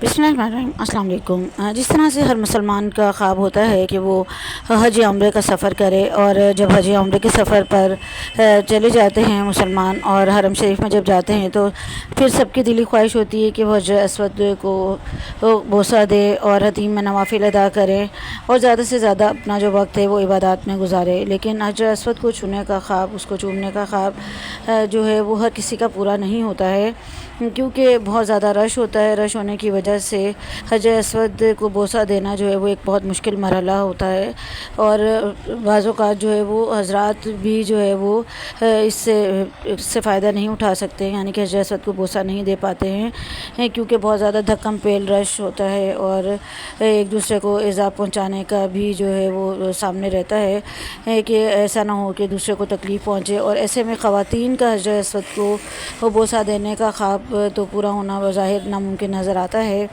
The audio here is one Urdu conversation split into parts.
بسم اللہ الرحمن الرحیم۔ السلام علیکم۔ جس طرح سے ہر مسلمان کا خواب ہوتا ہے کہ وہ حج یا عمرے کا سفر کرے، اور جب حج یا عمرے کے سفر پر چلے جاتے ہیں مسلمان اور حرم شریف میں جب جاتے ہیں تو پھر سب کی دلی خواہش ہوتی ہے کہ وہ حجر اسود کو بوسہ دے اور حتیم میں نوافل ادا کرے اور زیادہ سے زیادہ اپنا جو وقت ہے وہ عبادات میں گزارے۔ لیکن حجر اسود کو چھونے کا خواب، اس کو چومنے کا خواب جو ہے وہ ہر کسی کا پورا نہیں ہوتا ہے، کیونکہ بہت زیادہ رش ہوتا ہے۔ رش ہونے کی وجہ سے حجر اسود کو بوسہ دینا جو ہے وہ ایک بہت مشکل مرحلہ ہوتا ہے، اور بعض اوقات جو ہے وہ حضرات بھی جو ہے وہ اس سے فائدہ نہیں اٹھا سکتے، یعنی کہ حجر اسود کو بوسہ نہیں دے پاتے ہیں، کیونکہ بہت زیادہ دھکم پیل رش ہوتا ہے اور ایک دوسرے کو ایذا پہنچانے کا بھی جو ہے وہ سامنے رہتا ہے کہ ایسا نہ ہو کہ دوسرے کو تکلیف پہنچے۔ اور ایسے میں خواتین کا حجر اسود کو بوسہ دینے کا خواب تو پورا ہونا بظاہر ناممکن نظر آتا ہے۔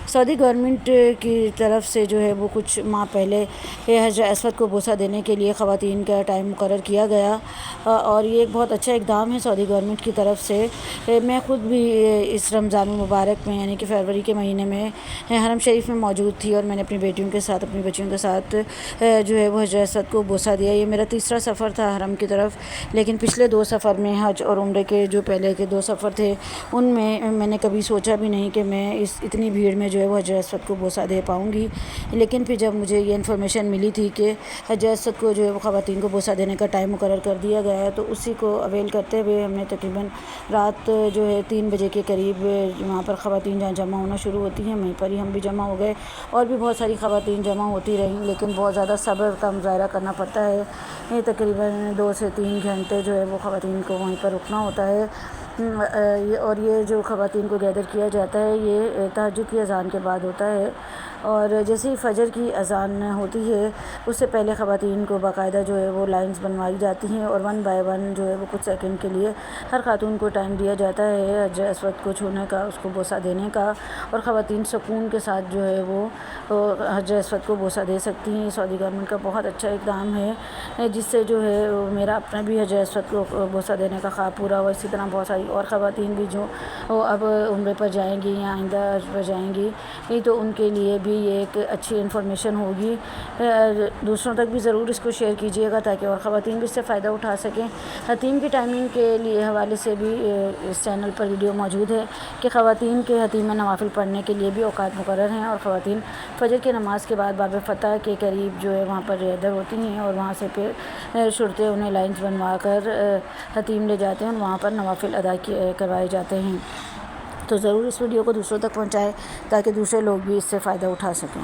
سعودی گورنمنٹ کی طرف سے جو ہے وہ کچھ ماہ پہلے حجر اسود کو بوسہ دینے کے لیے خواتین کا ٹائم مقرر کیا گیا، اور یہ ایک بہت اچھا اقدام ہے سعودی گورنمنٹ کی طرف سے۔ میں خود بھی اس رمضان المبارک میں یعنی کہ فروری کے مہینے میں حرم شریف میں موجود تھی، اور میں نے اپنی بیٹیوں کے ساتھ، اپنی بچیوں کے ساتھ جو ہے وہ حجر اسود کو بوسہ دیا۔ یہ میرا تیسرا سفر تھا حرم کی طرف، لیکن پچھلے 2 سفر میں حج اور عمرے کے جو پہلے کے 2 سفر تھے ان میں نے کبھی سوچا بھی نہیں کہ میں اتنی بھیڑ میں جو ہے وہ حجر اسود کو بوسہ دے پاؤں گی۔ لیکن پھر جب مجھے یہ انفارمیشن ملی تھی کہ حجر اسود کو جو ہے وہ خواتین کو بوسہ دینے کا ٹائم مقرر کر دیا گیا ہے، تو اسی کو اویل کرتے ہوئے ہم نے تقریباً رات جو ہے 3 بجے کے قریب وہاں پر خواتین جہاں جمع ہونا شروع ہوتی ہیں وہیں پر ہی ہم بھی جمع ہو گئے، اور بھی بہت ساری خواتین جمع ہوتی رہیں، لیکن بہت زیادہ صبر کا مظاہرہ کرنا پڑتا ہے۔ تقریباً 2 سے 3 گھنٹے جو ہے وہ خواتین کو وہیں پر رکنا ہوتا ہے، اور یہ جو خواتین کو گیدر کیا جاتا ہے یہ تہجد کی اذان کے بعد ہوتا ہے، اور جیسے ہی فجر کی اذان ہوتی ہے اس سے پہلے خواتین کو باقاعدہ جو ہے وہ لائنز بنوائی جاتی ہیں، اور 1 بائی 1 جو ہے وہ کچھ سیکنڈ کے لیے ہر خاتون کو ٹائم دیا جاتا ہے حجر اسود کو چھونے کا، اس کو بوسہ دینے کا، اور خواتین سکون کے ساتھ جو ہے وہ حجر اسود کو بوسہ دے سکتی ہیں۔ سعودی گورنمنٹ کا بہت اچھا اقدام ہے، جس سے جو ہے میرا اپنا بھی حجر اسود کو بوسہ دینے کا خواب پورا ہوا۔ اسی طرح بہت ساری اور خواتین بھی جو اب عمرے پر جائیں گی یا آئندہ حج پر جائیں گی، تو ان کے لیے بھی یہ ایک اچھی انفارمیشن ہوگی۔ دوسروں تک بھی ضرور اس کو شیئر کیجیے گا تاکہ اور خواتین بھی اس سے فائدہ اٹھا سکیں۔ حتیم کی ٹائمنگ کے لیے حوالے سے بھی اس چینل پر ویڈیو موجود ہے کہ خواتین کے حتیم میں نوافل پڑھنے کے لیے بھی اوقات مقرر ہیں، اور خواتین فجر کی نماز کے بعد باب فتح کے قریب جو ہے وہاں پر ریدر ہوتی ہیں، اور وہاں سے پھر شرطے انہیں لائنز بنوا کر حتیم لے جاتے ہیں اور وہاں پر نوافل ادا کروائے جاتے ہیں۔ تو ضرور اس ویڈیو کو دوسروں تک پہنچائے تاکہ دوسرے لوگ بھی اس سے فائدہ اٹھا سکیں۔